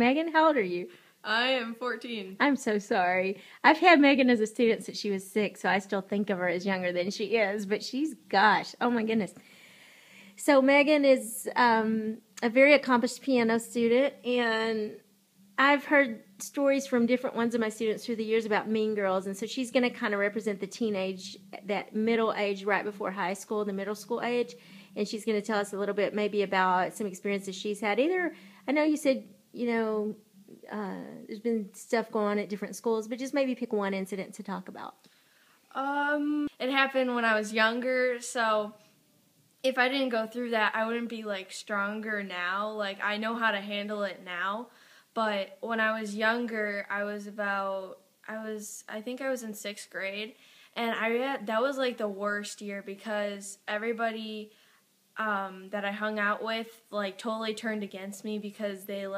Megan, how old are you? I am 14. I'm so sorry. I've had Megan as a student since she was 6, so I still think of her as younger than she is, but she's, gosh, oh my goodness. So Megan is a very accomplished piano student, and I've heard stories from different ones of my students through the years about mean girls, and so she's going to kind of represent the teenage, that middle age right before high school, the middle school age, and she's going to tell us a little bit maybe about some experiences she's had. Either, I know you said, there's been stuff going on at different schools, but just maybe pick one incident to talk about. It happened when I was younger, so if I didn't go through that, I wouldn't be, stronger now. I know how to handle it now, but when I was younger, I think I was in 6th grade, and that was, the worst year because everybody that I hung out with, totally turned against me because this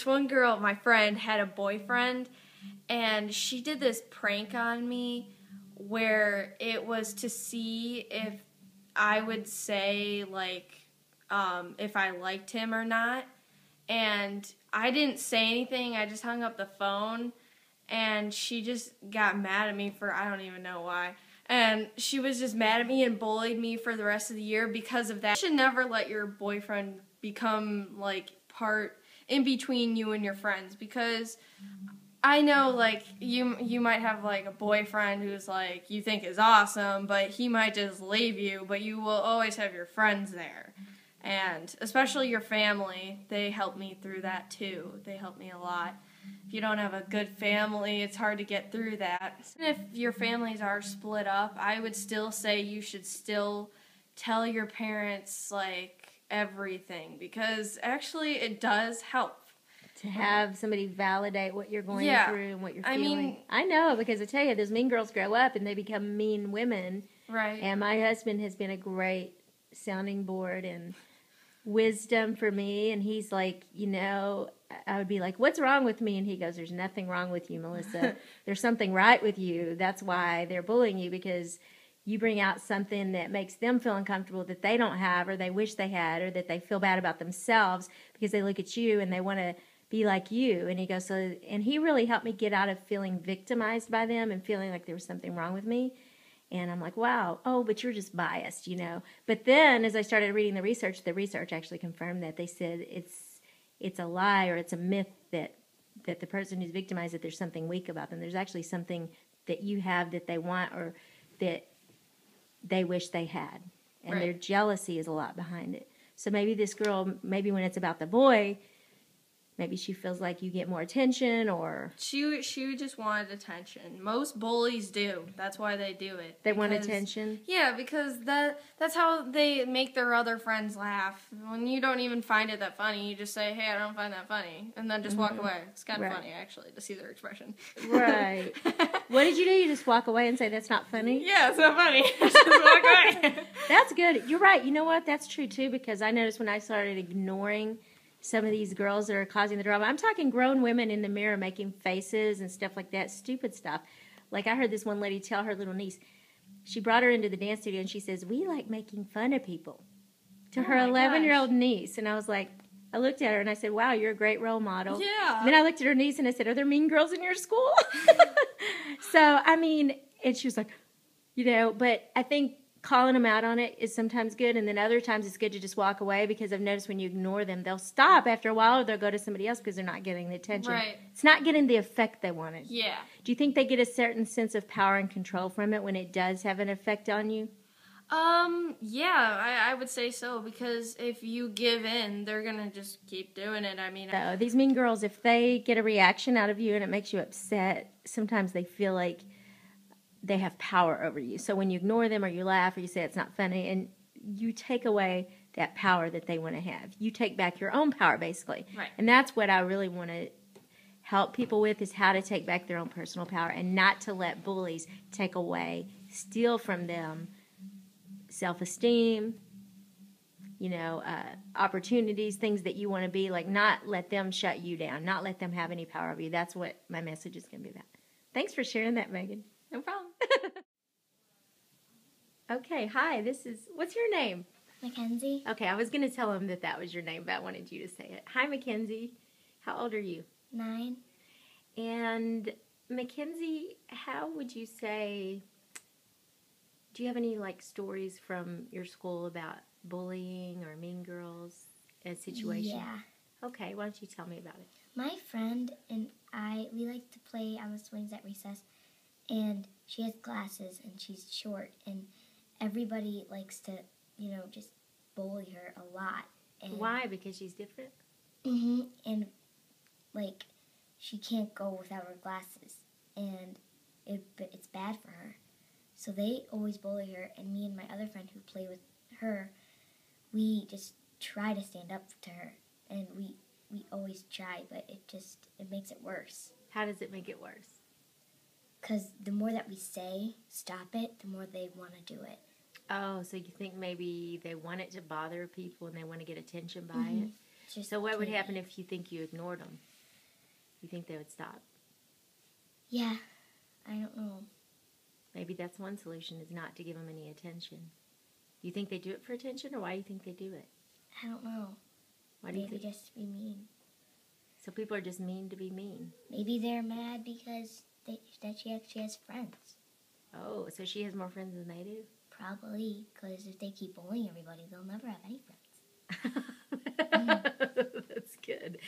one girl, my friend, had a boyfriend, and she did this prank on me where it was to see if I would say, if I liked him or not, and I didn't say anything. I just hung up the phone, and she just got mad at me for, I don't even know why, and she was just mad at me and bullied me for the rest of the year because of that. You should never let your boyfriend become, part in between you and your friends, because I know, you might have, a boyfriend who's, you think is awesome, but he might just leave you, but you will always have your friends there. And especially your family, they help me through that, too. They help me a lot. If you don't have a good family, it's hard to get through that. And if your families are split up, I would still say you should still tell your parents, everything, because actually it does help. To have somebody validate what you're going through and what you're feeling. I know, because I tell you, those mean girls grow up and they become mean women. Right. And my husband has been a great sounding board and wisdom for me. And he's I would be like, what's wrong with me? And he goes, there's nothing wrong with you, Melissa. There's something right with you. That's why they're bullying you, because you bring out something that makes them feel uncomfortable that they don't have, or they wish they had, or that they feel bad about themselves because they look at you and they want to be like you. And he goes, and he really helped me get out of feeling victimized by them and feeling like there was something wrong with me. And I'm like, wow, but you're just biased, But then as I started reading the research actually confirmed that. They said it's a lie, or it's a myth that the person who's victimized, that there's something weak about them. There's actually something that you have that they want, or that they wish they had. And their jealousy is a lot behind it. So maybe this girl, maybe when it's about the boy, maybe she feels like you get more attention, or... She just wanted attention. Most bullies do. That's why they do it. They want attention? Yeah, because that's how they make their other friends laugh. When you don't even find it that funny, you just say, hey, I don't find that funny, and then just walk away. It's kind of funny, actually, to see their expression. Right. What did you do? You just walk away and say, that's not funny? Yeah, it's not funny. Just walk away. That's good. You're right. You know what? That's true, too, because I noticed when I started ignoring some of these girls that are causing the drama. I'm talking grown women in the mirror making faces and stuff like that, stupid stuff. I heard this one lady tell her little niece, she brought her into the dance studio and she says, we like making fun of people, to her 11-year-old niece. And I was like, I looked at her and I said, wow, you're a great role model. Yeah. And then I looked at her niece and I said, are there mean girls in your school? So, and she was like, but I think calling them out on it is sometimes good, and then other times it's good to just walk away, because I've noticed when you ignore them, they'll stop after a while, or they'll go to somebody else because they're not getting the attention. Right. It's not getting the effect they wanted. Yeah. Do you think they get a certain sense of power and control from it when it does have an effect on you? Yeah, I would say so, because if you give in, they're gonna just keep doing it. So these mean girls, if they get a reaction out of you and it makes you upset, sometimes they feel like they have power over you. So when you ignore them, or you laugh, or you say it's not funny, and you take away that power that they want to have. You take back your own power, basically. Right. And that's what I really want to help people with, is how to take back their own personal power, and not to let bullies take away, steal from them self-esteem, opportunities, things that you want to be, not let them shut you down, not let them have any power over you. That's what my message is going to be about. Thanks for sharing that, Megan. No problem. Okay, hi, what's your name? Mackenzie. Okay, I was going to tell him that that was your name, but I wanted you to say it. Hi, Mackenzie. How old are you? 9. And Mackenzie, how would you say, do you have any like stories from your school about bullying or mean girls in a situation? Yeah. Okay, why don't you tell me about it? My friend and I, we like to play on the swings at recess, and she has glasses and she's short, and everybody likes to, just bully her a lot. And, Why? Because she's different? and like, she can't go without her glasses, and it's bad for her. So they always bully her, and me and my other friend who play with her, we just try to stand up to her, and we always try, but it makes it worse. How does it make it worse? Because the more that we say, stop it, the more they want to do it. Oh, so you think maybe they want it to bother people and they want to get attention by it? So what would happen if you think you ignored them? You think they would stop? Yeah, I don't know. Maybe that's one solution, is not to give them any attention. Do you think they do it for attention, or why do you think they do it? I don't know. Why do you Maybe think? just to be mean. So people are just mean to be mean. Maybe they're mad because that she actually has friends. Oh, so she has more friends than they do? Probably, because if they keep bullying everybody, they'll never have any friends. That's good.